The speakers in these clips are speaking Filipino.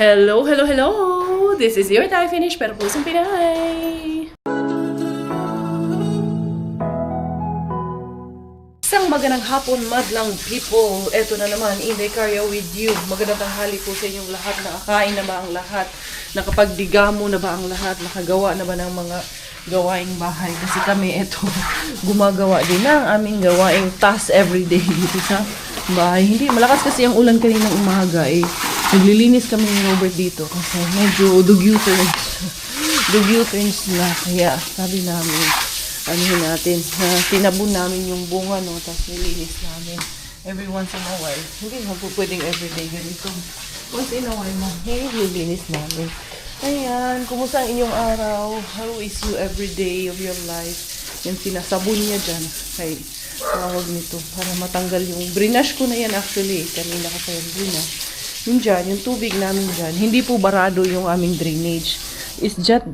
Hello, hello, hello! This is your Thai Finish, pero pusong Pinay! Isang magandang hapon, madlang people. Eto na naman, Inday Carya with you. Magandang tanghali po sa inyong lahat. Nakakain na ba ang lahat? Nakapagdigamo na ba ang lahat? Nakagawa na ba ng mga gawaing bahay? Kasi kami, eto, gumagawa din ng aming gawaing task everyday dito sa bahay. Hindi, malakas kasi ang ulan kaninang umaga eh. Naglilinis kami ni Robert dito kasi medyo dugyutrins na. Kaya sabi namin, anuhin natin, tinabon namin yung bunga, no, tapos nilinis namin every once in a while. Hindi na po pwedeng everyday ganito. Once in a while, nilinis namin. Ayan, kumusta ang inyong araw? How is you every day of your life? Yan, sinasabon niya dyan. Kay tawag nito, para matanggal yung brinash ko na yan actually. Kanina ko pa yung brinash. Yung dyan, yung tubig namin dyan, hindi po barado yung aming drainage. It's just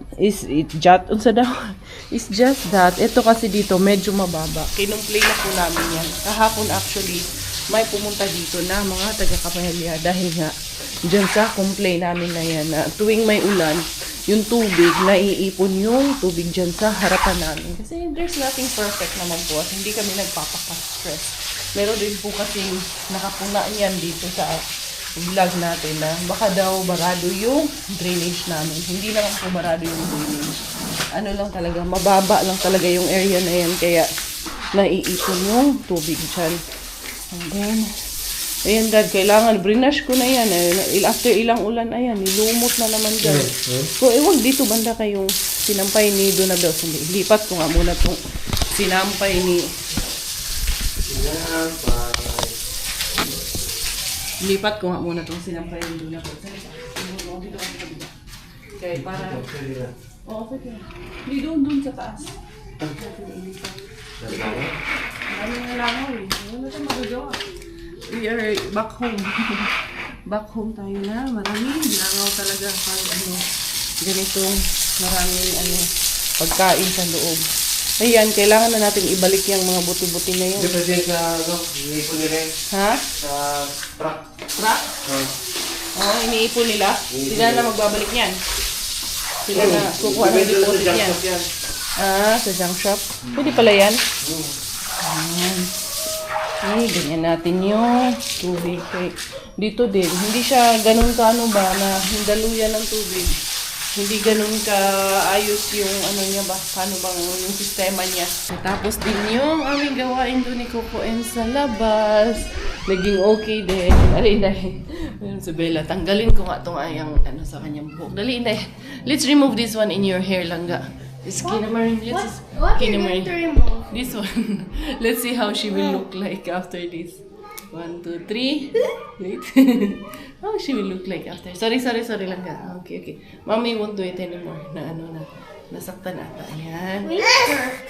that, ito kasi dito, medyo mababa. Kinumplay na po namin yan. Kahapon actually, may pumunta dito na mga taga-Kapamilya dahil nga, dyan sa complain namin na yan, na tuwing may ulan, yung tubig, naiipon yung tubig dyan sa harapan namin. Kasi there's nothing perfect naman po at hindi kami nagpapaka-stress. Meron din po kasing nakapuna yan dito sa vlog natin na baka daw barado yung drainage namin. Hindi naman po barado yung drainage. Ano lang talaga, mababa lang talaga yung area na yan kaya naiipon yung tubig dyan. And then, ayan dad, kailangan, brinash ko na yan. After ilang ulan, ayan, nilumot na naman dyan. So, wag dito banda kayong sinampay ni Donabel. Hindi, lipat ko nga muna itong sinampay ni lipat ko nga muna itong sinampay ni Donabel. Okay, para oo, okay. Hindi doon sa taas. Maraming langaw eh. Wala na magagawa. We are back home. Back home tayo na. Maraming langaw talaga pag ganitong maraming pagkain sa loob. Ayan, kailangan na natin ibalik yung mga buti-buti na yun. Hindi pa din sa iniipon nila eh. Ha? Sa truck. Truck? Oo, iniipon nila. Sila na magbabalik yan. Sila na kukuha ng deposit yan. Sa junk shop. Pwede pala yan. Ayan. Ay, ganyan natin yung tubig. Dito din, hindi siya ganun ka ba na hindaluyan ng tubig. Hindi ganun ka-ayos yung niya ba, paano bang yung sistema niya. Tapos din yung aming gawain doon ni Coco M sa labas. Naging okay din. Dali, dali. Si Bella, tanggalin ko nga itong sa kanyang buhok. Dali, dali. Let's remove this one in your hair, langga. Kinamarin, What are you going to remove? This one. Let's see how she will look like after this. 1, 2, 3. Wait. How she will look like after. Sorry lang ka. Okay. Mommy won't do it anymore. Nasaktan ata. Ayan. Will it hurt?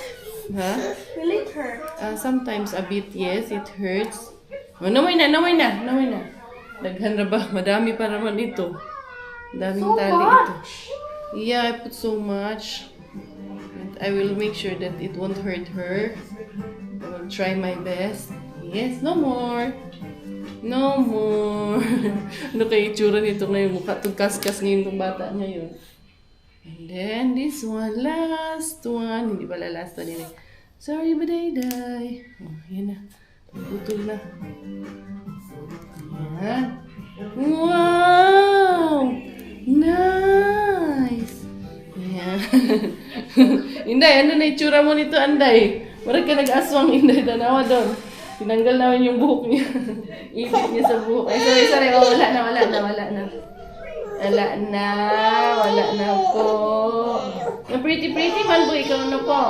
Ha? Will it hurt? Sometimes a bit, yes, it hurts. Oh, naway na. Daghan na ba? Madami pa naman ito. Daming So tali ito. much. Yeah, I put so much. I will make sure that it won't hurt her. I will try my best. Yes, no more. Ano kaya itsura nito ngayon? Mukha itong kaskas ngayon itong bata ngayon. And then, this one, last one. Hindi pala last one yun eh. Sorry, baday-day. Oh, yan na. Putol na. Yan. Wow! Nice! Yan. Inday, ano na itsura mo nito, Anday? Marag ka nag-aswang, Inday. Tanawa doon. Tinanggal namin yung buhok niya. Ipit niya sa buhok. Ay, sorry. Oh, wala na. Wala na po. Yung pretty man po, ikaw na po.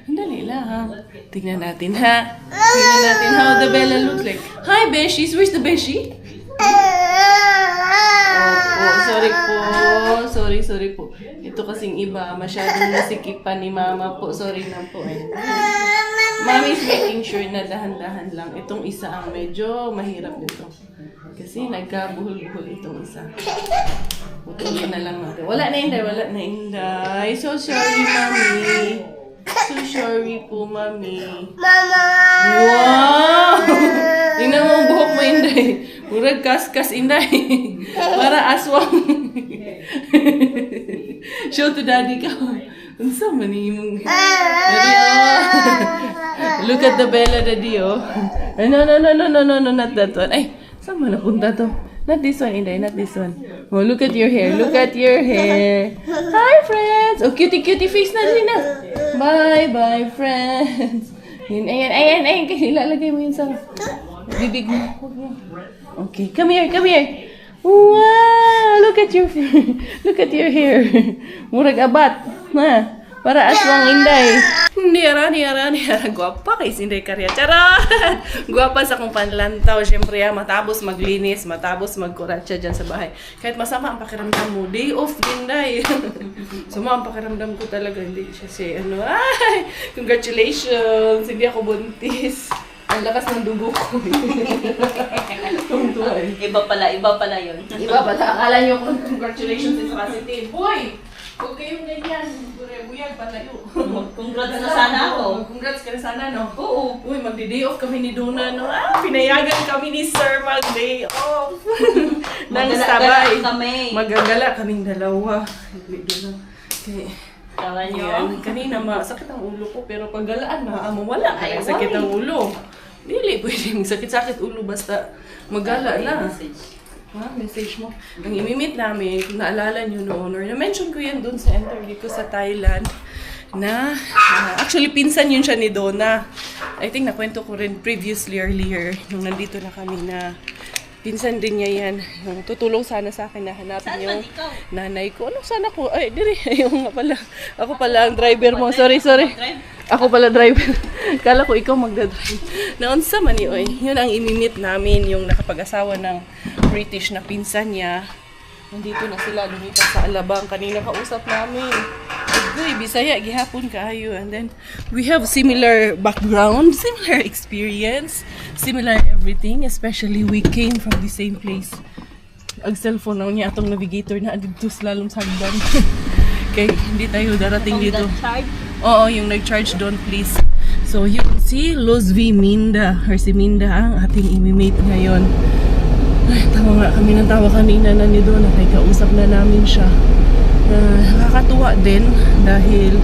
Dali lang. Tingnan natin, ha? Tingnan natin how the Bella looks like. Hi, Beshies. Where's the Beshi? Sorry po. Ito kasing iba, masyadong nasikipan ni Mama po. Sorry na po. Mommy's making sure na dahan-dahan lang. Itong isa ang medyo mahirap nito. Kasi nagkabuhol-buhol itong isa. Putulin na lang natin. Wala na, Inday. So sorry, Mommy. So sorry po, Mommy. Mama! Wow! Tingnan mo ang buhok mo, Inday. Murag kaskas, Inday. Para aswang. Show to daddy ka. Unsa man imong daddy, look at the Bella, daddy, oh. No, not that one. Ay, saan man napunta to? Not this one, Inday, not this one. Oh, look at your hair, look at your hair. Hi, friends! Oh, cutie face na rin na. Bye, friends. Ayan. Ilalagay mo yun sa bibig mo. Okay, come here. Wow! Look at your hair. Murag abat. Ha? Para aswang, Inday. Hindi ara. Guwapa kay Inday Karya. Charot! Guwapa sa kong panlantaw. Siyempre, matapos maglinis, matapos magkuratsa dyan sa bahay. Kahit masama ang pakiramdam mo, day off, Inday. Suma ang pakiramdam ko talaga. Hindi siya ay, congratulations! Hindi ako buntis. Ang lakas ng dugo ko. Iba pala yun. Iba pala. Akala nyo congratulations is positive. Boy! Huwag kayong ganyan. Buyag, palayo. Congrats na sana ako. Congrats ka na sana, no? Oo. Uy, magdi-day off kami ni Duna, no? Pinayagan kami ni Sir mag-day off. Nang sabay. Magagala kaming dalawa. Okay. Kala nyo? Kanina, sakit ang ulo ko, pero pag galaan na, wala kaya sakit ang ulo. Dili, pwedeng sakit-sakit ulo basta magala na. Message mo. Ang imimit namin, kung naalala nyo noon, or na-mention ko yan dun sa interview ko sa Thailand, na actually pinsan yun siya ni Donna. I think nakwento ko rin previously earlier, nung nandito na kami na pinsan din niya yan. Yung tutulong sana sa akin na hanapin yung nanay ko. Ano sana ko? Ay, diri. Yung nga pala. Ako pala ang driver mo. Sorry. Ako pala driver. Kala ko ikaw magdadrive. Naunsa man oy. Yun ang imimit namin, yung nakapag-asawa ng British na pinsan niya. Nandito na sila, lumipas sa Alabang. Kanina kausap namin. Uy, Bisaya, gihapon kaayo. And then, we have similar background, similar experience, similar everything. Especially, we came from the same place. Ang cellphone na niya, atong navigator na dito slalom sa hagdan. Okay, hindi tayo darating dito. Oo, yung nag-charge doon, please. So, you can see, Los V. Minda, or si Minda ang ating imimate ngayon. Ay, tawa kanina na ni Donna, kay kausap na namin siya. Nakakatuwa din dahil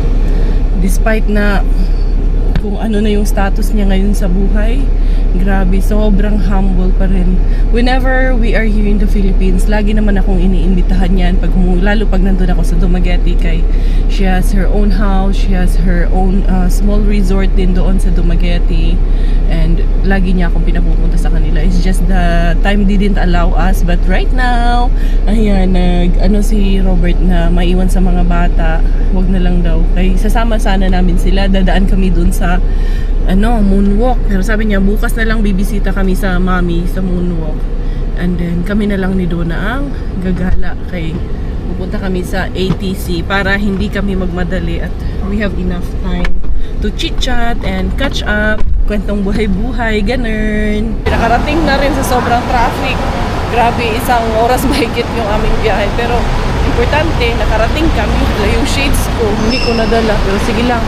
despite na kung ano na yung status niya ngayon sa buhay, grabe, sobrang humble pa rin. Whenever we are here in the Philippines, lagi naman akong iniimbitahan yan, lalo pag nandun ako sa Dumaguete, kay she has her own house, she has her own small resort din doon sa Dumaguete, and lagi niya akong pinapupunta sa kanila. It's just the time didn't allow us, but right now, ayan, si Robert na maiwan sa mga bata, wag na lang daw. Kaya sasama sana namin sila, dadaan kami dun sa moonwalk. Pero sabi niya, bukas na lang bibisita kami sa mami sa moonwalk. And then, kami na lang ni Donna ang gagala. Kay pupunta kami sa ATC para hindi kami magmadali at we have enough time to chit-chat and catch up. Kwentong buhay-buhay, ganun. Nakarating na rin sa sobrang traffic. Grabe, isang oras mahigit yung aming biyahe. Pero, importante, nakarating kami. Yung shades ko, hindi ko nadala. Pero sige lang.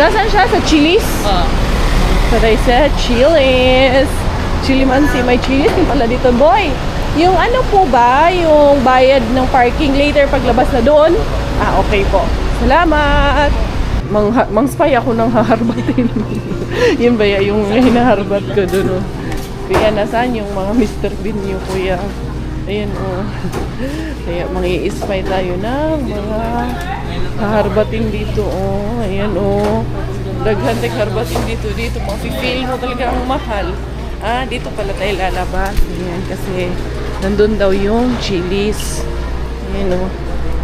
Nasaan siya? Sa Chili's? But I said, Chili's. Chili man si may Chili's. Yung pala dito, boy. Yung ano po ba? Yung bayad ng parking later paglabas na doon? Okay po. Salamat. Mang-spy ako ng haharbatin. Yun ba yung hinaharbat ko doon? Kaya nasaan yung mga Mr. Bean yung kuya? Ayan Kaya mangi-spy tayo ng mga haharbatin dito. Ayan daghan harbatin dito. Mafe-feel mo talaga ang mahal. Dito pala tayo lalabas. Ayan, kasi nandun daw yung Chili's. Ayan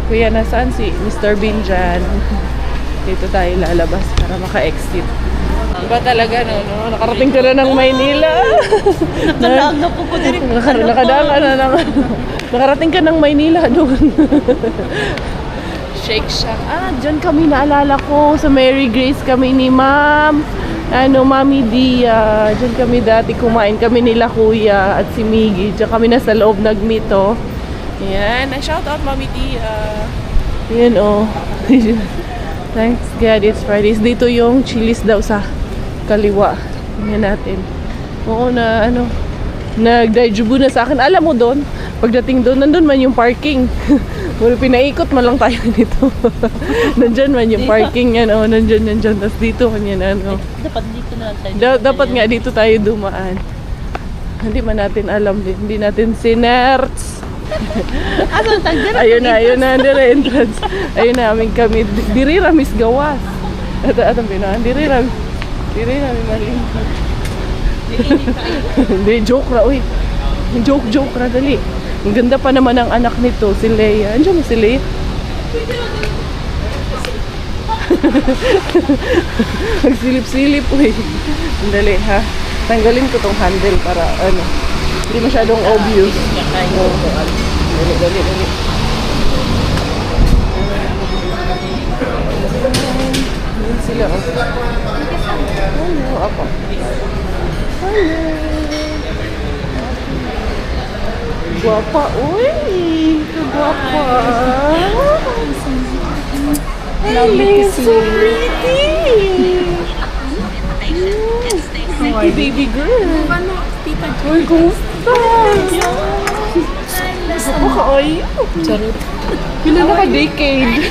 Kuya, nasaan si Mr. Bean dyan? Dito tayo lalabas para maka-exit. Diba talaga, nakarating ka na ng Maynila. Nakadaan na po ko din. Nakadaan ka na ng... Nakarating ka ng Maynila doon. Shake Shack. Dyan kami, naalala ko. Sa Mary Grace kami ni Ma'am. Mami Dia. Dyan kami dati kumain kami nila Kuya at si Miggy. Dyan kami nasa loob nag-meet, Ayan. Shout out Mami Dia. Ayan, Thanks God, it's Fridays. Dito yung Chili's daw sa kaliwa. Tingnan natin. Oo na ano, nag-daijubu na sa akin. Alam mo doon, pagdating doon, nandun man yung parking. Puro pinaikot man lang tayo dito. Nandyan man yung parking yan. Oh, nandyan. Tapos dito man yan. Ano. Dapat dito na lang tayo. Dapat nga dito tayo dumaan. Hindi man natin alam din. Hindi natin sinerts. Ayun na, dire entrance. Ayun na, aming kami. Diri ramis gawas. Atong pinaan. Diri rami malingkod. Hindi, joke ra, uy. Joke ra, dali. Ang ganda pa naman ang anak nito, si Leia. Andiyan mo si Leia? Magsilip-silip, uy. Dali, ha? Tanggalin ko tong handle para, ano, hindi masyadong obvious. Dali. Ayan sila, oh. Hello, ako. Guwapa, uy! Guwapa! Hey, so pretty! Pretty baby girl! Uy, kumusta? Gusto ka, ay! Charot! Pila na ka decade?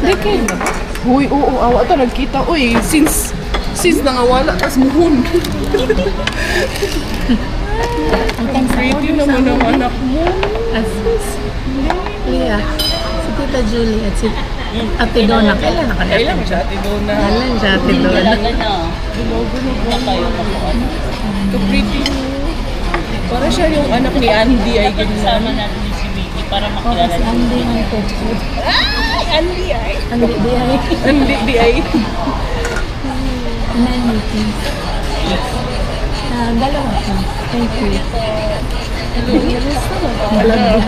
Decade na ba? Uy, oo, awa ito, nagkita. Uy, since nangawala, tas muhon. Ang pretty naman ang anak mo. Yeah. Si Tita Julie at si Ate Donna. Kailan nakadating? Kailan siya, Ate Donna? Kailan siya, Ate Donna? Ka-pretty mo. Para siya yung anak ni Andy ay Kasama ganyan. natin si Vicky para Oh, makilala si Andy ang ko. Ay, Andy ay. Andy, di ay. Andy di ay. Nine meetings. Dalawa ko. Thank you.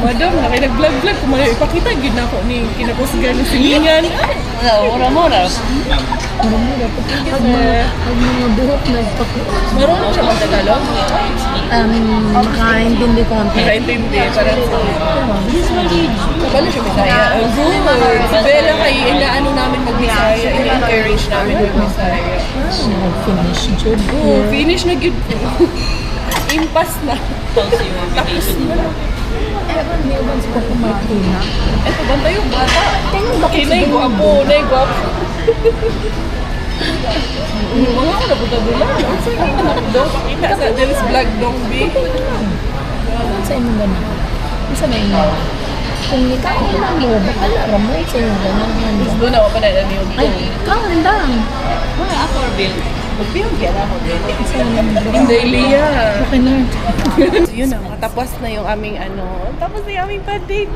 Madam, nag-vlog-vlog. Kung may ipakita, gid na ako ni kinakusgan ni Silingan. Mura-mura. Pag mga buhok nagpakita. Marunong siya mag-Tagalog? Makaintindi ko ang Nakaintindi. Parang paano siya Bisaya? Good. Si Bella kay inaano namin mag-Bisaya. Ina-encourage namin mag-Bisaya. Finish job. Oo, finish na good. Impas na. Tapos yung invitation nila. Hindi ko sa kumakina. Eto, banta yung bata. Kinay gwapo, nay gwapo. Mga ako napunta doon lang. Saan ka nakudong? Pakita sa Jerry's Vlog Dong B. Sa inyo ba na? Isa na inyo? Kung ikaw lang mo, baka alam mo sa inyo ba na? Doon ako pa na yung Ay, ikaw handang. Mga ako, Bill. Magpiyong kaya ako, Bill. Hindi, Lia. Okay na. So yun na, matapos na yung aming ano. Tapos na yung aming pa-date.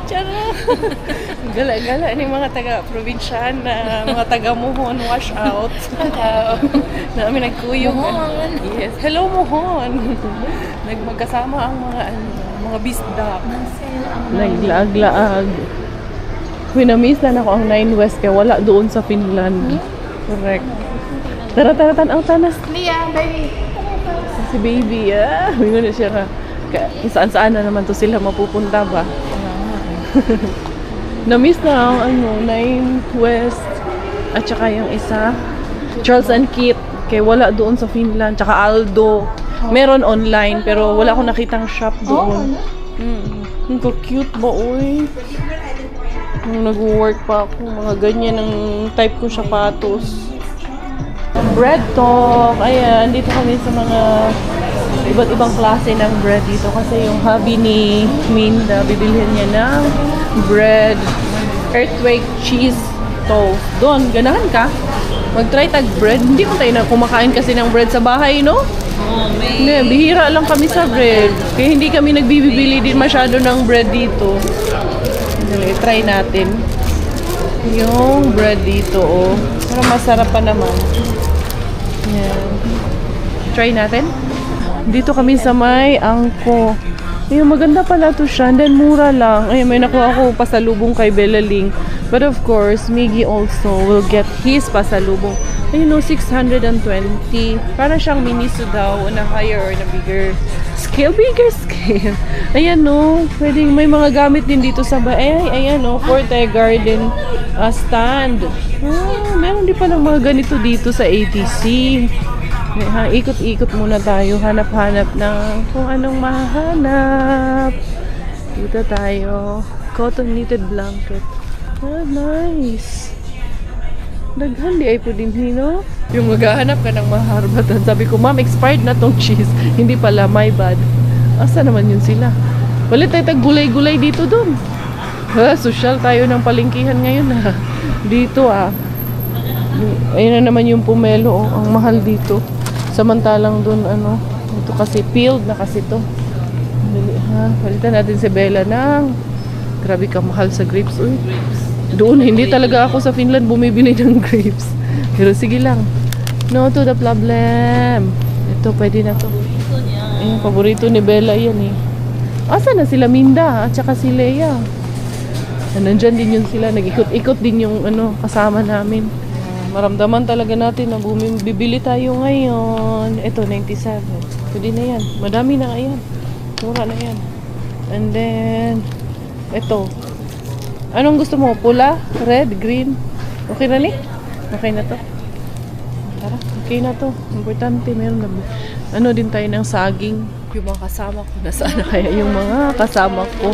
Charot. Gala-gala ni mga taga-provinciana, mga taga-Muhon, wash out. Na kami nagkuyog. Yes. Hello, Muhon. Magkasama ang mga bisdak. Naglaag-laag. Uy, na-miss na ako ang 9 West kaya wala doon sa Finland. Correct. Tara, tanaw tanas. Leah, baby. Si baby, Mingon na siya ka. Saan-saan na naman to sila mapupunta ba? Na-miss na ang 9 West. At saka yung isa, Charles and Kit. Kaya wala doon sa Finland. Tsaka Aldo. Meron online pero wala akong nakitang shop doon. Ang cute ba, uy? Nung nag-work pa ako, mga ganyan ang type ko sapatos. Bread talk. Ayan, dito kami sa mga iba't ibang klase ng bread dito. Kasi yung hubby ni Minda, bibilhin niya ng bread. Earthquake cheese toast. Doon, ganahan ka? Mag-try tag bread. Hindi mo tayo na kumakain kasi ng bread sa bahay, no? Oh, may... Hindi, bihira lang kami sa bread. Kaya hindi kami nagbibili din masyado ng bread dito. Try natin yung bread dito, oh. Parang masarap pa naman. Yan. Try natin. Dito kami sa may Angko. Ayun, maganda pala to siya. And then, mura lang. Ayun, may nakuha ako pasalubong kay Bella Ling. But of course, Miggy also will get his pasalubong. Ayun, no, 620. Para siyang miniso daw na higher or na bigger scale. Bigger scale. Ayan, no. Pwedeng may mga gamit din dito sa bahay. Ayan, no. Forte Garden stand. Meron din palang mga ganito dito sa ATC. Ikot-ikot muna tayo, hanap-hanap ng kung anong mahanap. Dito tayo. Cotton knitted blanket. Nice. Daghan di ay po din hino. Yung maghahanap ka ng maharbatan. Sabi ko, ma'am, expired na tong cheese. Hindi pala, my bad. Asa naman yun sila? Walit tayo tag-gulay-gulay dito dun. Social tayo ng palengkihan ngayon ha. Dito ayun na naman yung pomelo. Ang mahal dito. Samantalang dun ito kasi peeled na kasi to. Dali ha. Palitan natin si Bella ng grabe ka mahal sa grapes. Uy. Doon hindi talaga ako sa Finland bumibili ng grapes. Pero sige lang. No to the problem. Ito pwede na to. Ayun, paborito ni Bella yan eh. Asa na sila Minda at saka si Leia? Nandyan din yun sila. Nag-ikot-ikot din yung kasama namin. Maramdaman talaga natin na bibili tayo ngayon. Ito, 97. Pwede na yan. Madami na yan. Mura na yan. And then, ito. Anong gusto mo? Pula? Red? Green? Okay na ni? Okay na to? Tara, okay na to. Importante, meron na. Din tayo ng saging. Yung mga kasama ko. Nasaan na kaya yung mga kasama ko?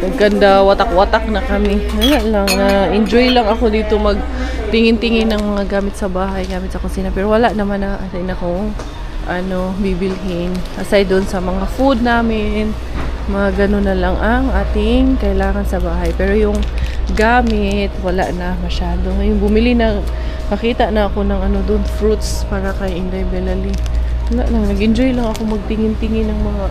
Maganda, watak-watak na kami. Ayan lang, enjoy lang ako dito magtingin-tingin ng mga gamit sa bahay, gamit sa kusina. Pero wala naman na rin akong bibilhin. Aside doon sa mga food namin, mga ganun na lang ang ating kailangan sa bahay. Pero yung gamit, wala na masyado. Ngayon, bumili na, nakita na ako ng doon, fruits para kay Inday Belali. Wala lang, nag-enjoy lang ako magtingin-tingin ng mga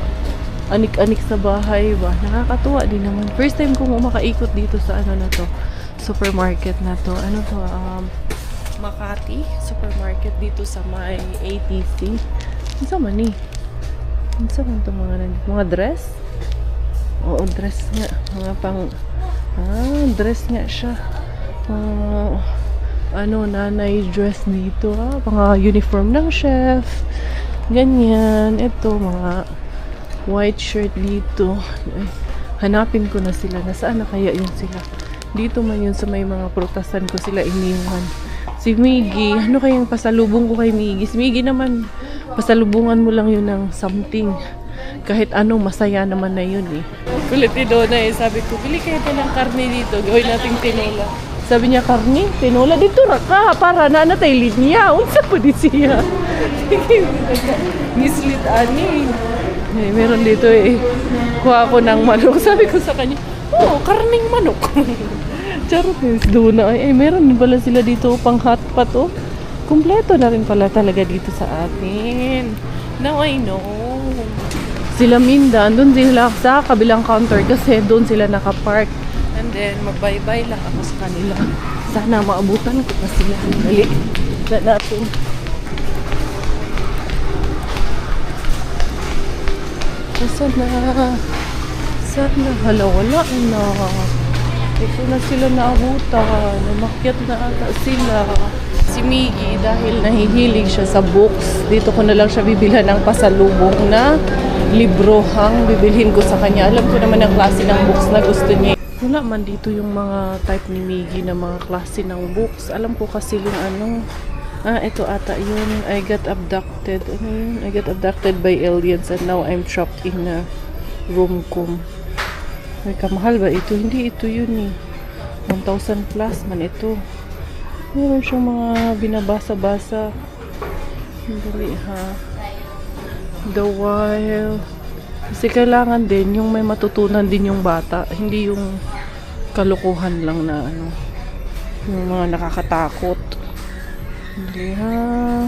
anik-anik sa bahay ba. Nakakatuwa din naman. First time kong makaikot dito sa na to. Supermarket na to. Makati supermarket dito sa may ATC. Ano sa man eh? Ano sa man itong mga dress? Oo, dress nga. Mga pang dress nga siya. Nanay dress dito. Mga uniform ng chef. Ganyan. Ito, mga white shirt dito. Ay, hanapin ko na sila. Nasaan na kaya yun sila? Dito man yun sa may mga prutasan ko sila iniwan. Si Miggy, ano kayang pasalubong ko kay Miggy? Si Miggy naman, pasalubungan mo lang yun ng something. Kahit masaya naman na yun eh. Kulit ni Donna sabi ko, bili kayo pa ng karne dito. Gawin nating tinola. Sabi niya, karne? Tinola? Dito raka, para nanatay linya. Unsa po di siya? Mislit ani. Meron dito kuha ko ng manok. Sabi ko sa kanya, karning manok. Charot doon na. Meron din pala sila dito pang hotpot. Kumpleto na rin pala talaga dito sa atin. Now I know. Sila Minda, doon sila sa kabilang counter kasi doon sila nakapark. And then, magbay-bye lang ako sa kanila. Sana maabutan ko pa sila. Dali. Na natin. Sana hala wala na. Ito na sila naabutan. Namakyat na ata sila. Si Miggy dahil nahihilig siya sa books. Dito ko na lang siya bibilhan ng pasalubong na libro ang bibilhin ko sa kanya. Alam ko naman ang klase ng books na gusto niya. Wala man dito yung mga type ni Miggy na mga klase ng books. Alam ko kasi yung ito ata yun. I got abducted. Ano yun? I got abducted by aliens and now I'm trapped in a room-com. Ay, kamahal ba ito? Hindi ito yun eh. 1,000 plus man ito. Meron siyang mga binabasa-basa. Dali ha. The Wild. Kasi kailangan din yung may matutunan din yung bata. Hindi yung kalukuhan lang na yung mga nakakatakot. Hindi ha.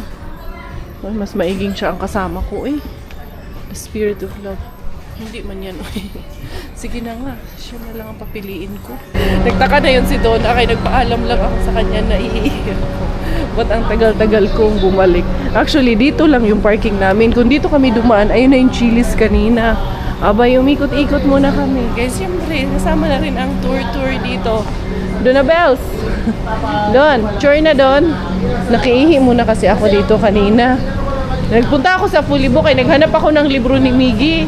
Ay, mas maiging siya ang kasama ko eh. The Spirit of Love. Hindi man yan. Sige na nga. Siya na lang ang papiliin ko. Nagtaka na yun si Donna. Kaya nagpaalam lang ako sa kanya na iiyak ko. Ba't ang tagal-tagal kong bumalik? Actually, dito lang yung parking namin. Kung dito kami dumaan, ayun na yung Chili's kanina. Abay, umikot-ikot muna kami. Guys, siyempre, kasama na rin ang tour dito. Doon na, Bells! Doon, chore na doon. Nakiihi muna kasi ako dito kanina. Nagpunta ako sa Fully Book, naghanap ako ng libro ni Miggy.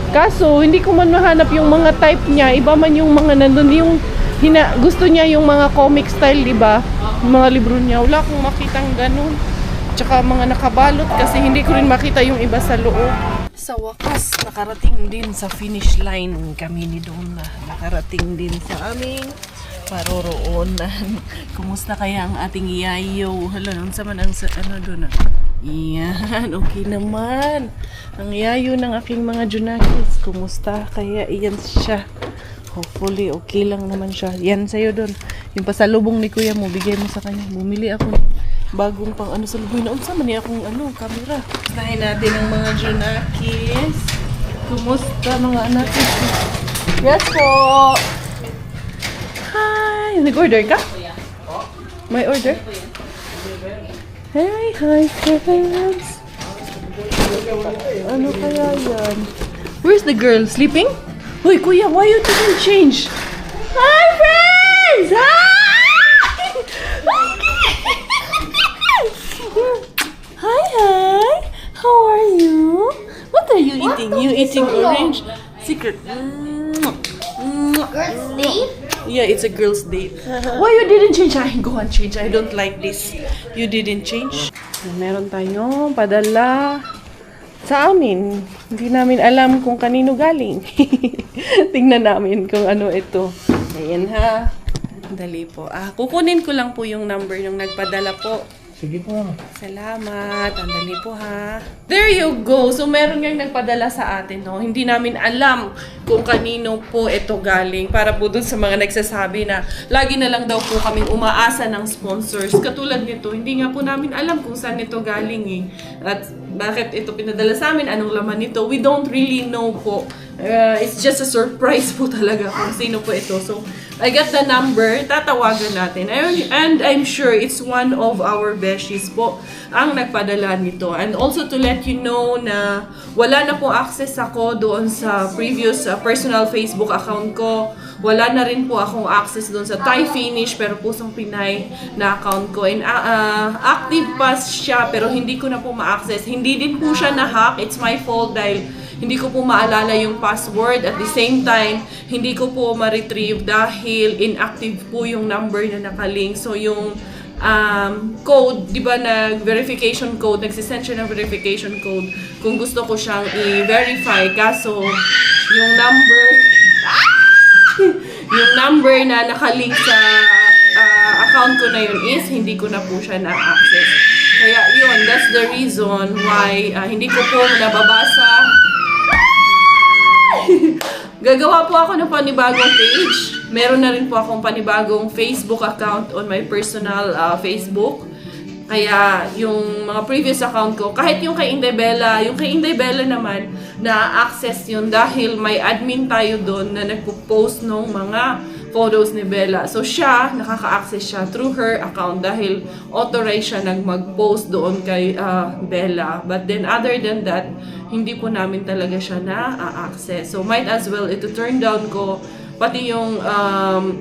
Kaso, hindi ko man mahanap yung mga type niya. Iba man yung mga nandun. Yung gusto niya yung mga comic style, di ba? Yung mga libro niya. Wala akong makitang ganun. Tsaka mga nakabalot kasi hindi ko rin makita yung iba sa loob. Sa wakas, nakarating din sa finish line kami ni Donna. Nakarating din sa aming paroroonan. Kumusta kaya ang ating yayo? Hala, nang sama ng ano doon. Iyan, okay naman. Ang yayo ng aking mga Junakis. Kumusta kaya? Iyan siya. Hopefully, okay lang naman siya. Yan sa'yo doon. Yung pasalubong ni kuya mo, bigay mo sa kanya. Bumili ako ng bagong pang ano sa luboy. Naunsa man niya akong camera. Kustahin natin ang mga Junakis. Kumusta mga anak? Yes po! Hi! Nag-order ka? May order? Hey, hi friends! Ano kaya yan? Where's the girl? Sleeping? Uy, kuya, why you didn't change? Hi friends! Hi! Hi! How are you? What are you eating? You eating orange? Secret. Girls' date? Yeah, it's a girl's date. Why you didn't change? I go and change. I don't like this. You didn't change. Meron tayong padala sa amin. Hindi namin alam kung kanino galing. Tingnan namin kung ano ito. Ayan ha. Dali po. Kukunin ko lang po yung number ng nagpadala po. Sige po. Salamat. Andali po ha. There you go. So meron nga nagpadala sa atin, no? Hindi namin alam kung kanino po ito galing. Para po dun sa mga nagsasabi na lagi na lang daw po kaming umaasa ng sponsors. Katulad nito, hindi nga po namin alam kung saan ito galing eh. At bakit ito pinadala sa amin, anong laman nito. We don't really know po. It's just a surprise po talaga kung sino po ito. So, I got the number, tatawagan natin. And I'm sure it's one of our besties po ang nagpadala nito. And also to let you know na wala na po access ako doon sa previous personal Facebook account ko. Wala na rin po akong access doon sa Thai Finish pero Pusong Pinay na account ko. And active pa siya pero hindi ko na po ma-access. Hindi din po siya na-hack. It's my fault dahil hindi ko po maalala yung password. At the same time, hindi ko po ma-retrieve dahil inactive po yung number na nakalink. So yung code, di ba verification code, nagsisend siya ng verification code kung gusto ko siyang i-verify. Kaso yung number na nakalink sa account ko na yun is hindi ko na po siya na-access. Kaya yun, that's the reason why hindi ko po nababasa. Gagawa po ako ng panibagong page. Meron na rin po akong panibagong Facebook account on my personal Facebook. Kaya yung mga previous account ko, kahit yung kay Inday Bella naman, na-access yun dahil may admin tayo doon na nagpo-post ng mga photos ni Bella. So siya, nakaka-access siya through her account dahil authorized siya mag-post doon kay Bella. But then other than that, hindi po namin talaga siya na-access. So might as well ito turn down ko pati yung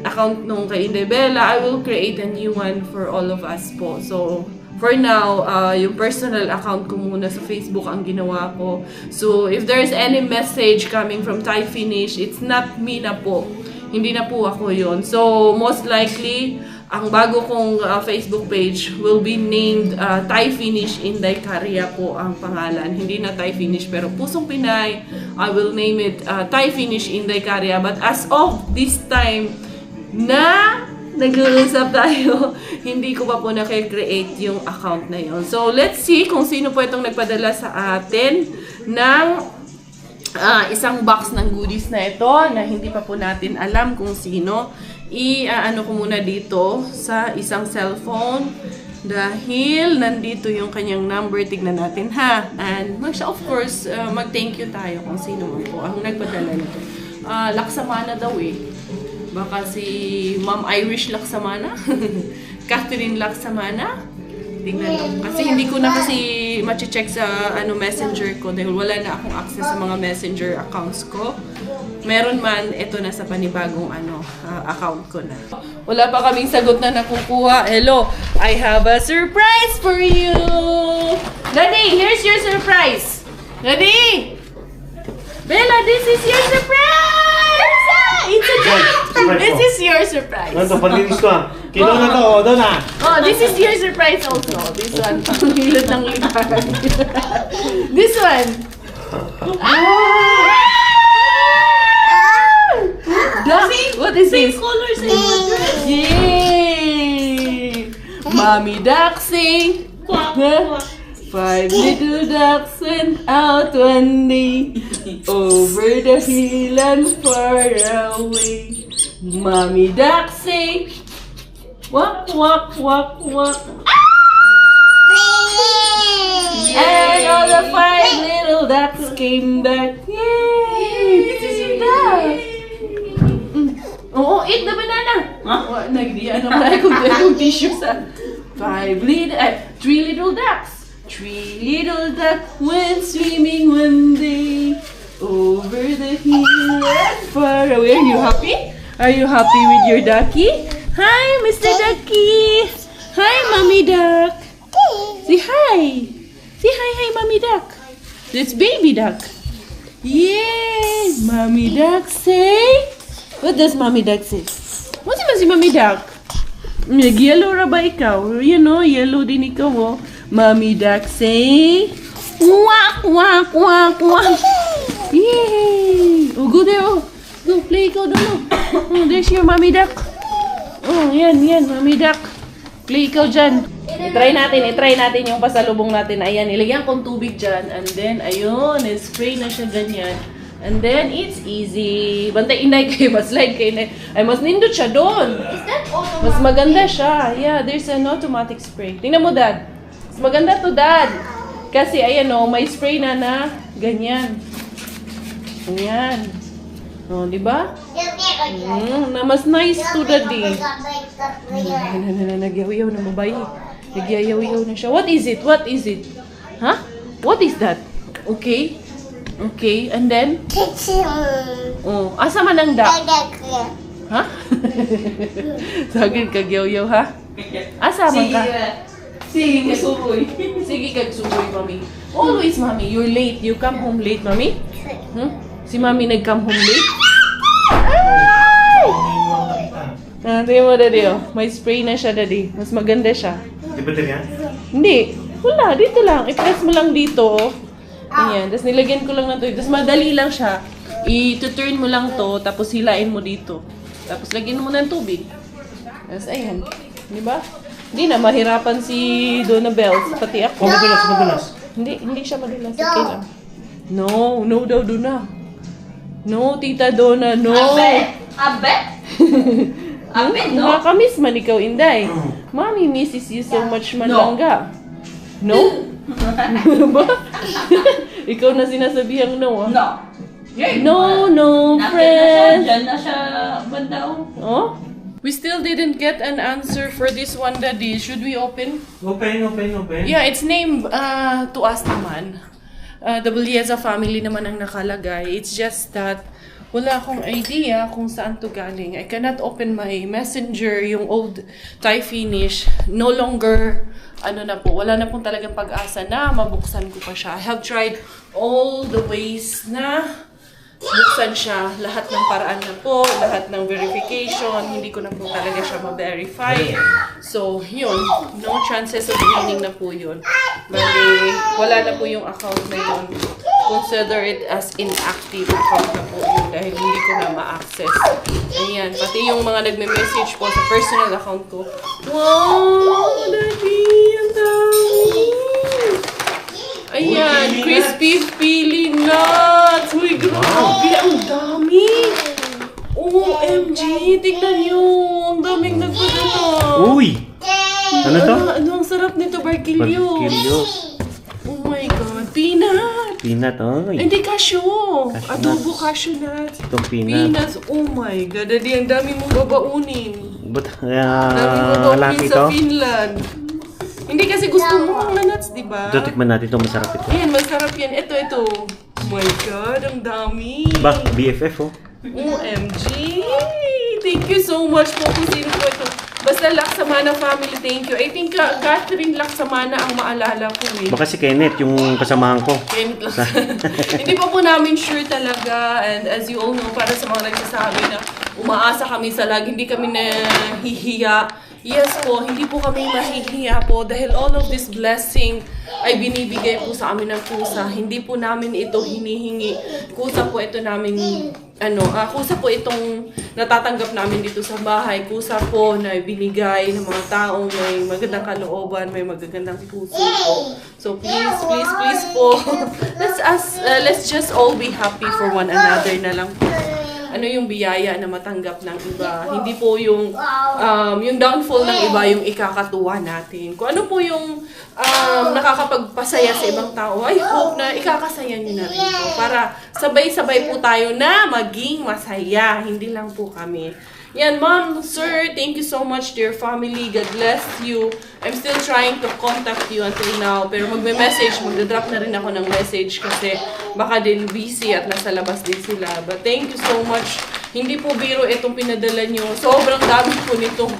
account nung kay Inday Bella. I will create a new one for all of us po. So for now, yung personal account ko muna sa Facebook ang ginawa ko. So if there's any message coming from Thai Finish, it's not me na po. Hindi na po ako yon. So, most likely, ang bago kong Facebook page will be named Thai Finish Inday Caria po ang pangalan. Hindi na Thai Finish, pero Pusong Pinay. I will name it Thai Finish Inday Caria. But as of this time na nag-uusap tayo, hindi ko pa po na-create yung account na yon. So, let's see kung sino po itong nagpadala sa atin ng isang box ng goodies na ito na hindi pa po natin alam kung sino. Ano ko muna dito sa isang cellphone dahil nandito yung kanyang number. Tignan natin ha. And of course, mag-thank you tayo kung sino man po ang nagpadala nito. Laksamana daw eh. Baka si Ma'am Irish Laksamana. Catherine Laksamana. Tingnan lang. Kasi hindi ko na kasi hindi ma-check sa messenger ko dahil wala na akong access sa mga messenger accounts ko. Meron man, ito na sa panibagong account ko na. Wala pa kaming sagot na nakukuha. Hello, I have a surprise for you! Daddy, here's your surprise! Daddy! Bella, this is your surprise! It's a gift! This is your surprise. Ano to? Panlinis ko ah. Kilaw na to. O, doon ah. Oh, this is your surprise also. This one. Ang hilot ng lipan. This one. What is this? Colors Yay! Mommy duck sing. Huh? 5 little ducks went out one day over the hill and far away. Mommy duck sing. Walk, walk, walk, walk. And all the 5 little ducks came back. Yay! This is your duck. Oh, eat the banana. Huh? Nagdiyan naman akong tissue sa 3 little ducks. 3 little ducks went swimming one day over the hill and far away. Are you happy? Are you happy with your ducky? Hi, Mr. Ducky. Hi, Mommy Duck. Say hi. Say hi, hi, Mommy Duck. That's Baby Duck. Yay! Mommy Duck say. What does Mommy Duck say? What si Mommy Duck? Nag-yellow ra ba ikaw? You know, yellow din ikaw, oh. Mommy Duck say, wak, wak, wak, wak. Yay! Oh, go there, oh. Go, play ikaw doon, oh. Oh, there's your Mommy Duck. Oh, yan, Mommy Duck. Play ikaw dyan. I-try natin yung pasalubong natin. Ayan, ilagyan kong tubig dyan. And then, ayun, spray na siya ganyan. And then, it's easy. Bantay, inay kayo, mas like kayo. Ay, mas nindot siya doon. Mas maganda siya. Yeah, there's an automatic spray. Tingnan mo, Dad. Mas maganda to, Dad. Kasi, ayan o, may spray na ganyan. Ayan. O, di ba? Na mas nice to, Daddy. Nagyaw-yaw na babae. Nagyayaw-yaw na siya. What is it? What is it? Huh? What is that? Okay. Okay, and then? Oh, asa man ang duck? Ha? Sagid kag yaw-yaw, ha? Asa man ka? Sige, kagsuboy. Sige, kagsuboy, Mami. Always, Mami, you're late. You come home late, Mami? Si Mami nag-come home late? Ay! Tingnan mo, Daddy, oh. May spray na siya, Daddy. Mas maganda siya. Di ba ito yan? Hindi. Wala, dito lang. I-press mo lang dito, oh. Ayan. Tapos nilagyan ko lang ng tubig. Tapos madali lang siya. I-turn mo lang to, tapos hilain mo dito. Tapos lagyan mo ng tubig. Tapos ayan. Di ba? Hindi na mahirapan si Donna Bells, pati ako. Madulas. Hindi siya madulas. Okay lang. No daw, Donna. No, Tita Donna, no. Abe? Abe, no? Nakakamiss man ikaw, Inday. Mommy misses you so much malangga. No? Ba? Ikaw na sinasabihang no, ah. No. No, friend. Diyan na siya banda, Oh? We still didn't get an answer for this one, Daddy. Should we open? Open. Yeah, it's named to us naman. The Bulieza family naman ang nakalagay. It's just that wala akong idea kung saan to galing. I cannot open my messenger, yung old Thai finish. No longer, wala na pong talagang pag-asa na mabuksan ko pa siya. I have tried all the ways na buksan siya, lahat ng paraan na po, lahat ng verification, hindi ko na po talaga siya ma-verify. So, yun, no chances of winning na po yun. Bali, wala na po yung account na yun. Consider it as inactive account na po yun dahil hindi ko na ma-access. Ayan, pati yung mga nagme-message po sa personal account ko. Wow, Daddy, ang dami! Ayan, crispy feeling nuts! Uy, grabe! Ang dami! OMG! Tignan nyo! Ang daming nagpadala! Uy! Ano to? Ang sarap nito, Barquillos! Oh my God! Peanut! Peanut, oy. Hindi, cashew! Cashew Adobo nuts. cashew nuts! Itong peanut. Peanuts! Oh my God! Daddy, ang dami mong babaunin! Ba't Ang dami mong babaunin malaki sa to? Finland! Hindi kasi gusto mo ang nuts, di ba? Ito, tikman natin ito. Masarap ito. Ayan, masarap yan. Ito. Oh my God, ang dami. Ba, BFF oh. OMG! Thank you so much po kung sino po ito. Basta Laksamana family, thank you. I think Catherine Laksamana ang maalala ko eh. Baka si Kenneth, yung kasamahan ko. Hindi pa po namin sure talaga. And as you all know, para sa mga nagsasabi na umaasa kami sa lag, hindi kami nahihiya. Yes po, hindi po kami mahihiya po dahil all of this blessing ay binibigay po sa amin ng kusa. Hindi po namin ito hinihingi. Kusa po ito namin, kusa po itong natatanggap namin dito sa bahay. Kusa po na binigay ng mga taong may magandang kalooban, may magagandang puso po. So please po, let's just all be happy for one another na lang po. Ano yung biyaya na matanggap ng iba. Hindi po yung downfall ng iba yung ikakatuwa natin. Kung ano po yung nakakapagpasaya sa ibang tao, I hope na ikakasaya nyo na rin po. Para sabay-sabay po tayo na maging masaya. Hindi lang po kami. Yan, ma'am, sir, thank you so much, dear family. God bless you. I'm still trying to contact you until now. Pero magdadrop na rin ako ng message kasi baka din busy at nasa labas din sila. But thank you so much. Hindi po biro itong pinadala nyo. Sobrang dami po nitong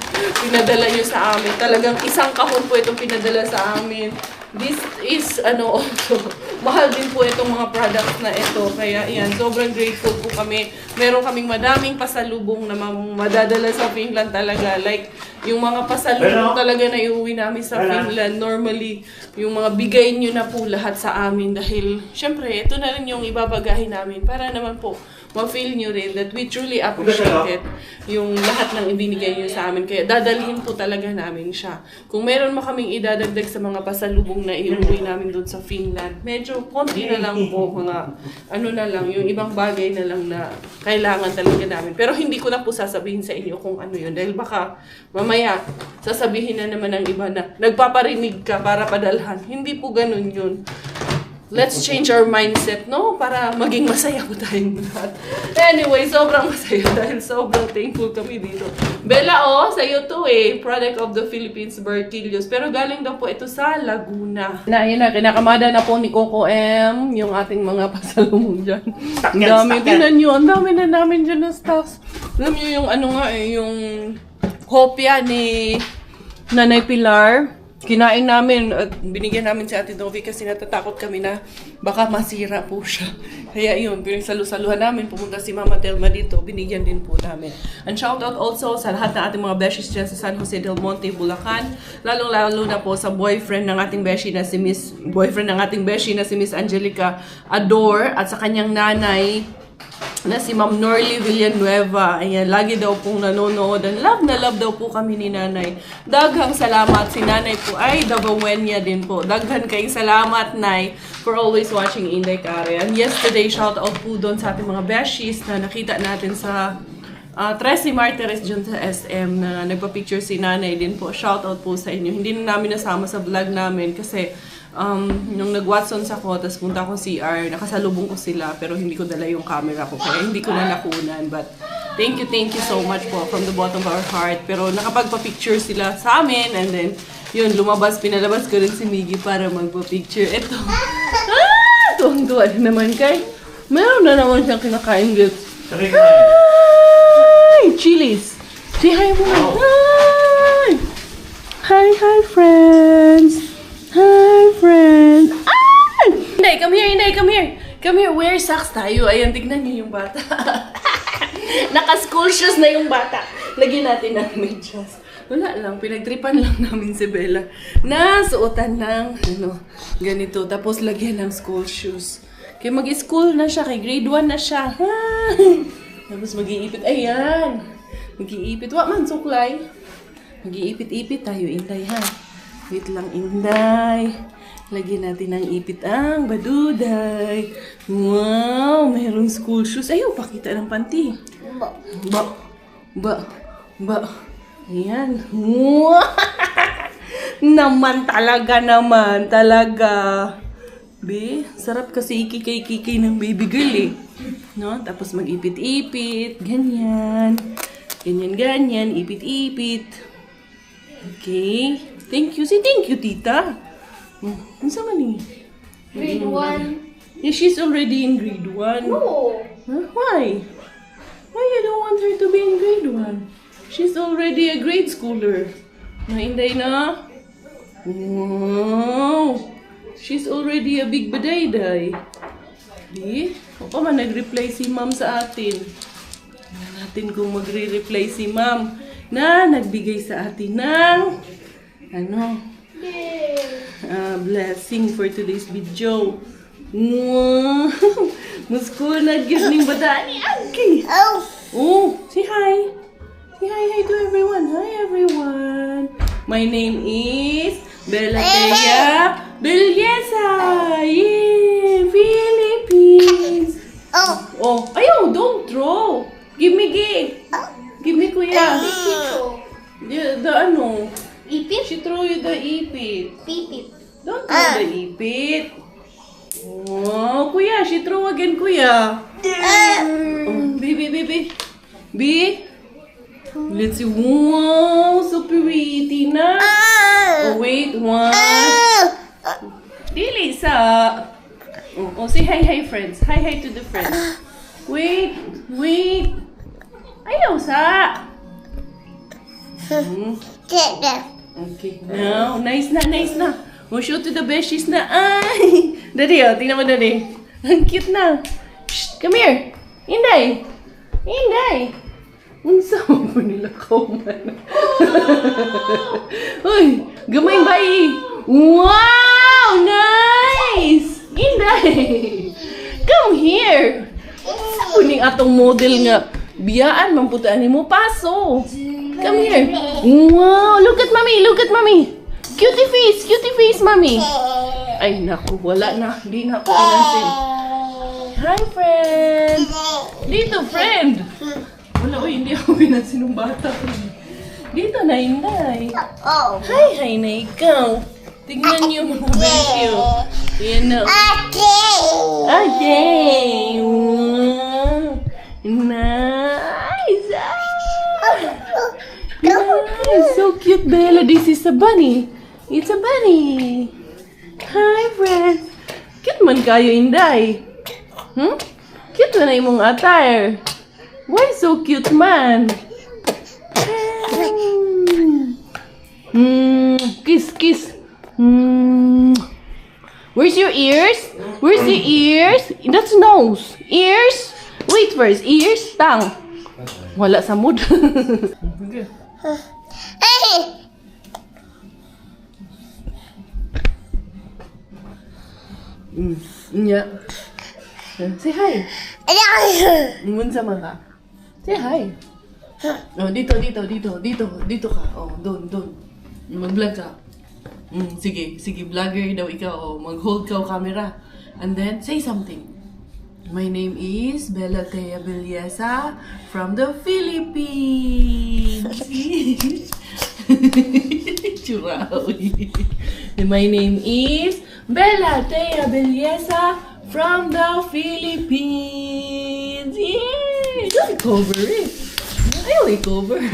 pinadala nyo sa amin. Talagang isang kahon po itong pinadala sa amin. This is, also, mahal din po itong mga products na ito. Kaya, yan, sobrang grateful po kami. Meron kaming madaming pasalubong na madadala sa Finland talaga. Like, yung mga pasalubong talaga na iuwi namin sa Finland. Normally, yung mga bigay nyo na po lahat sa amin. Dahil, syempre, ito na rin yung ibabagahin namin. Para naman po, ma-feel nyo rin that we truly appreciate it. Yung lahat ng ibinigay nyo sa amin. Kaya dadalhin po talaga namin siya. Kung meron kaming idadagdag sa mga pasalubong na iuwi namin doon sa Finland, medyo konti na lang po, mga na lang, yung ibang bagay na lang na kailangan talaga namin. Pero hindi ko na po sasabihin sa inyo kung ano yun. Dahil baka mamaya, sasabihin na naman ng iba na nagpaparinig ka para padalhan. Hindi po ganun yun. Let's change our mindset, no? Para maging masaya po tayong lahat. Anyway, sobrang masaya dahil sobrang thankful kami dito. Bella, sa'yo to product of the Philippines, Bertilios. Pero galing daw po ito sa Laguna. Yun na, kinakamada na po ni Coco M, yung ating mga pasalubong dyan. Dami, tinan nyo, ang dami na namin dyan na stocks. Alam nyo yung yung kopya ni Nanay Pilar. Kinain namin at binigyan namin si Ate Novi kasi natatakot kami na baka masira po siya. Kaya yun, pinagsalu-saluhan namin, pumunta si Mama Telma dito, binigyan din po namin. And shoutout also sa lahat ng ating mga beshies dyan sa San Jose del Monte, Bulacan. Lalong-lalo na po sa boyfriend ng ating beshi na si Miss Angelica Ador at sa kanyang nanay na si Ma'am Norly Villanueva. Ayan, lagi daw pong nanonood. And love na love daw po kami ni Nanay. Daghang salamat. Si Nanay po ay Davawenya din po. Daghan kayong salamat, Nay, for always watching Inday Kare. And yesterday, shout out po doon sa ating mga beshies na nakita natin sa Tracy Martires dyan sa SM na nagpa-picture si Nanay din po. Shout out po sa inyo. Hindi na namin nasama sa vlog namin kasi nung nag-Watsons ako, tapos punta akong CR, nakasalubong ko sila, pero hindi ko dala yung camera ko, kaya hindi ko na nakunan. But, thank you so much po from the bottom of our heart. Pero nakapagpa-picture sila sa amin, and then, yun, pinalabas ko rin si Miggy para magpa-picture. Ito, tuwang-tuwa na naman kay, meron na naman siyang kinakain gifts. Hi! Chili's! Say hi mo! Hi! Hi, friends! Hi, friend! Ah! Inday, come here! Come here, wear socks tayo. Ayan, tignan niyo yung bata. Naka-school shoes na yung bata. Lagyan natin ng medyas. Wala lang, pinagtripan lang namin si Bella. Nasuotan ng, ganito. Tapos lagyan ng school shoes. Kaya mag-school na siya, kay grade 1 na siya. Tapos mag-iipit, ayan. Mag-iipit, wak man, suklay. Mag-iipit-ipit tayo, Inday, ha? Wait lang, Inday. Lagyan natin ng ipit ang baduday. Wow, mayroong school shoes. Ayaw, pakita ng panty. Ba. Ayan. Wow. Naman talaga. Be, sarap kasi ikikay-kikay ng baby girl No? Tapos mag-ipit-ipit. Ganyan. Ipit-ipit. Okay. Thank you. Say thank you, tita. Ano sa man Grade 1. Yeah, she's already in grade 1. No. Huh? Why? Why you don't want her to be in grade 1? She's already a grade schooler. Nainday na? Wow! She's already a big badayday. Di? O pa man nag-reply si ma'am sa atin. Tingnan natin kung magre-reply si ma'am na nagbigay sa atin ng blessing for today's video. Wow! Musko nag-give ning bata ni Agki. Oh, say hi. Say hi to everyone. Hi everyone. My name is Belatea Belleza. Yeah, Philippines. Oh, ayaw, don't throw. Give me gig. Give me kuya. The ano? Ipit? She throw you the ipit. Pipit. Don't throw the ipit. Oh, kuya, she throw again, kuya. Oh, baby. B. Let's see. Wow, so pretty na. Oh, wait, one. Dili sa. Oh, say hi, friends. Hi to the friends. Wait. Ayaw sa. Okay, now, nice na. Oh, show to the besties na. Ay! Daddy, tingnan mo, Daddy. Ang cute na. Shh, come here. Inday. Unsa mo nila kauman. Uy, gamay bayi. Wow, nice. Inday. Come here. Unsa mo ning atong model nga biyaan mamputaan nimo paso. Come here. Wow, look at mommy. Cutie face, mommy. Ay, naku, wala na. Di na ako inansin. Hi, friend. Dito, friend. Wala, hindi ako pinansin ng bata ko. Dito na, Inday. Hi na ikaw. Tingnan niyo mga baby. Yan na. Ate. Wow. Nice. Nice. So cute, Bella. This is a bunny. It's a bunny. Hi, friends. Cute man kayo, Inday. Cute man na imong attire. Why so cute man? Kiss. Where's your ears? Where's the ears? That's nose. Ears? Wait first. Ears? Tongue. Wala sa mood. Okay. Yeah. Say hi. Munsa man ka? Say hi. Oh, dito ka. Oh, doon. Mag-vlog ka. Sige, vlogger daw ikaw. Oh, mag-hold ka camera. And then, say something. My name is Belatea Belleza from the Philippines. Churaw. My name is Belatea Belleza from the Philippines. Yeah! Don't cover it. Ayaw i-cover.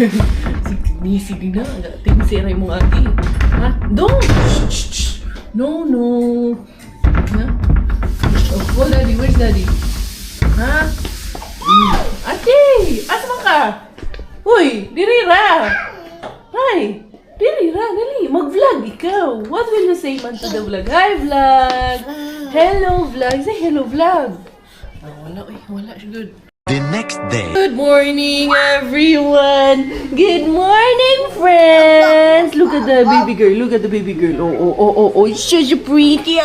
Sige na. Tinsiray mo agi. Ha? Don't! Shh! No. Ha? Oh, Daddy. Where's Daddy? Ha? Ate! Asa ka? Uy! Dirira! Hi! Dirira, dali. Mag-vlog ikaw. What will you say man to the vlog? Hi, vlog! Hello, vlog. Say hello, vlog. Oh, wala. Good. The next day. Good morning, everyone. Good morning, friends. Look at the baby girl. Oh, she's so pretty.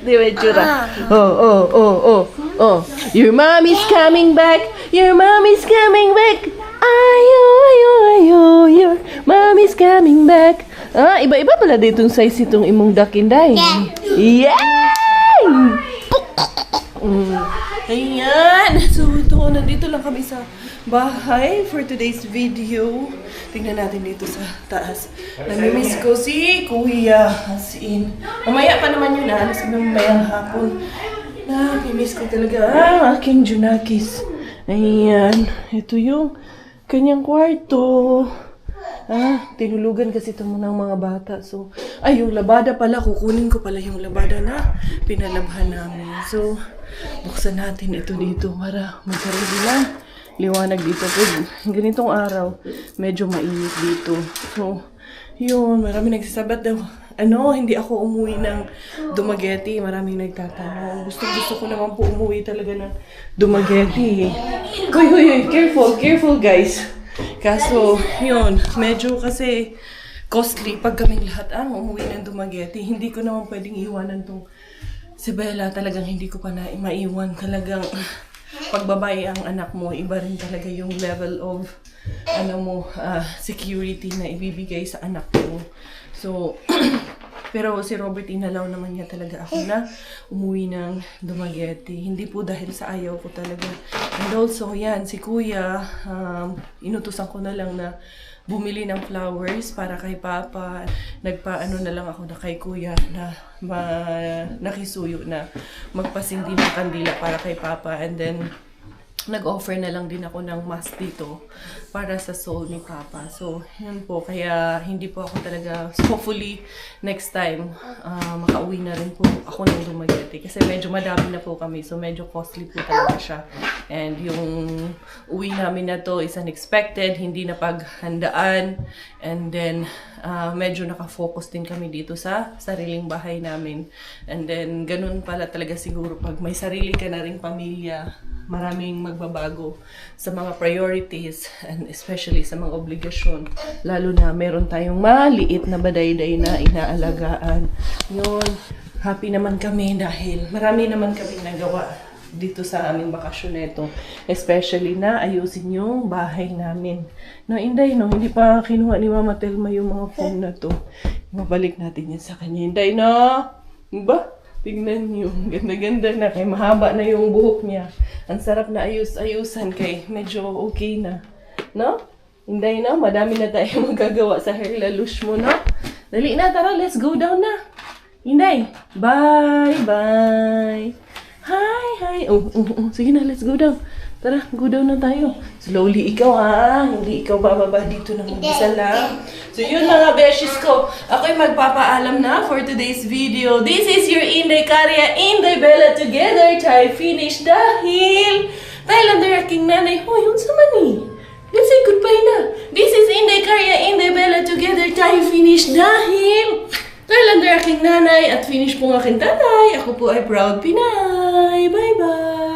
Di ba tsura? Oh. Your mommy's coming back. Your Your mommy's coming back. Iba-iba pala ditong size itong imong duck, Inday. Yay! Ayan! So, nandito lang kami sa bahay for today's video. Tingnan natin dito sa taas. Namimiss ko si Kuya. As in, mamaya pa naman yun alas mamayang hapon. Namimiss ko talaga ang aking Junakis. Ayan. Ito yung kanyang kwarto. Tinulugan kasi ito muna ng mga bata. So, ay, yung labada pala. Kukunin ko pala yung labada na pinalabhan namin. So, buksan natin ito dito para magkaroon ng liwanag dito. Pag ganitong araw, medyo mainit dito. So, yun, marami nagsasabat daw. Hindi ako umuwi ng Dumaguete. Maraming nagtatanong. Gusto ko naman po umuwi talaga ng Dumaguete. Hoy, careful guys. Kaso, yun, medyo kasi costly pag kaming lahat ang umuwi ng Dumaguete. Hindi ko naman pwedeng iwanan tong si Bella. Talagang hindi ko pa na maiwan. Talagang pagbabae ang anak mo, iba rin talaga yung level of security na ibibigay sa anak mo. So, pero si Robert inalaw naman niya talaga ako na umuwi ng Dumaguete. Hindi po dahil sa ayaw ko talaga. And also, yan, si Kuya, inutusan ko na lang na bumili ng flowers para kay Papa. Nagpaano na lang ako na kay Kuya na nakisuyo na magpasindi ng kandila para kay Papa. And then, nag-offer na lang din ako ng mask dito para sa soul ni Papa. So, yun po. Kaya, hindi po ako talaga, hopefully, next time, makauwi na rin po ako ng Dumaguete. Kasi medyo madami na po kami. So, medyo costly po talaga siya. And yung uwi namin na to is unexpected. Hindi na paghandaan. And then, medyo nakafocus din kami dito sa sariling bahay namin. And then, ganun pala talaga siguro pag may sarili ka na ring pamilya, maraming magbabago sa mga priorities and especially sa mga obligasyon. Lalo na meron tayong maliit na badayday na inaalagaan. Yun, happy naman kami dahil marami naman kami nagawa dito sa aming bakasyon neto. Especially na ayusin yung bahay namin. No, Inday, no, hindi pa kinuha ni Mama Telma yung mga phone na to. Mabalik natin yan sa kanya. Inday, no? Ba? Tignan niyo, ganda-ganda na kay mahaba na yung buhok niya. Ang sarap na ayus-ayusan kay medyo okay na. No? Inday, no? Madami na tayo magagawa sa hair lalush mo, no? Dali na, tara, let's go down na. Inday, bye-bye. Hi. Sige na, let's go down. Tara, go down na tayo. Slowly ikaw, ha? Hindi ikaw bababa dito na mag-isa lang. So, yun mga beshies ko. Ako'y magpapaalam na for today's video. This is your Inday Karya, Inday Bella together. Tayo finish dahil Thailander aking nanay. Hoy, yun sa mani. Let's say goodbye na. This is Inday Karya, Inday Bella together. Tayo finish dahil Thailander aking nanay at finish po ng aking tatay. Ako po ay proud Pinay. Bye-bye.